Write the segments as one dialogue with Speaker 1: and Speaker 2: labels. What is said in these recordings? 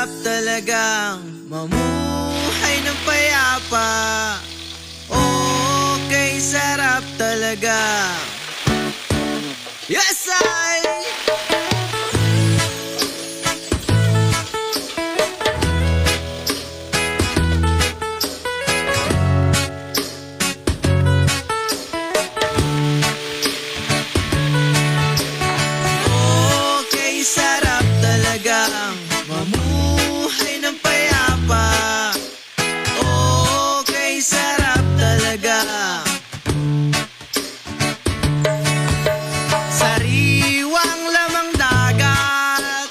Speaker 1: sarap talagang mamuhay ng payapa. Okay, sarap talaga. Yes, I. Okay, sarap talagang mamuhay ng payapa. Okay, sarap talaga. Sariwang lamang dagat,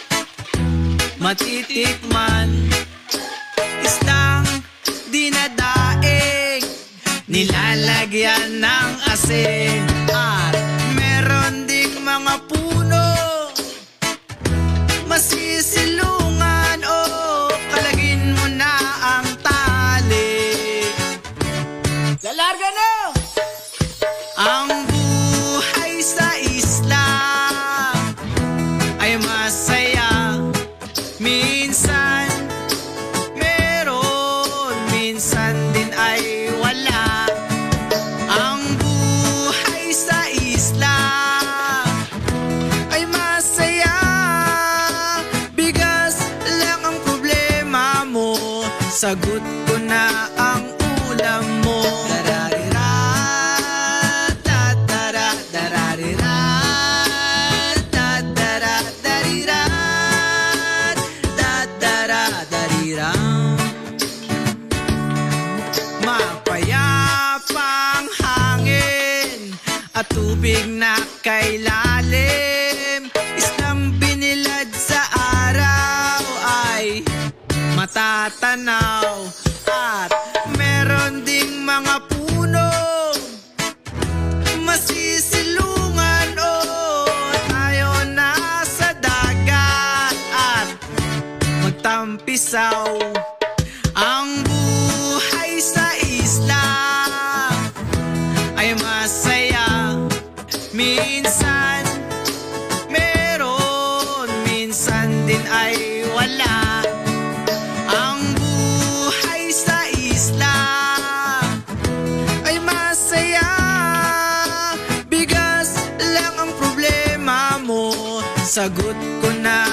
Speaker 1: matitikman, islang dinadaing, nilalagyan ng asin. At meron ding mga puno, masisilungan o kalagin mo na ang tali. Lalarga na! Ang buhay sa isla ay masaya. Minsan meron, minsan din ay wala. Ang buhay sa isla ay masaya. Bigas lang ang problema mo, sagot ko na ang ulam mo. Dararira, tatara, dararira, tatara, darira, tatara, darira. Mapayapang hangin at tubig na kay lalim, isang binilad sa araw ay matatanaw. At meron ding mga puno, masisilungan o tayo nasa dagat at magtampisaw. Ang buhay sa isla ay masaya. Minsan meron, minsan din ay wala. Ang buhay sa isla ay masaya. Bigas lang ang problema mo, sagot ko na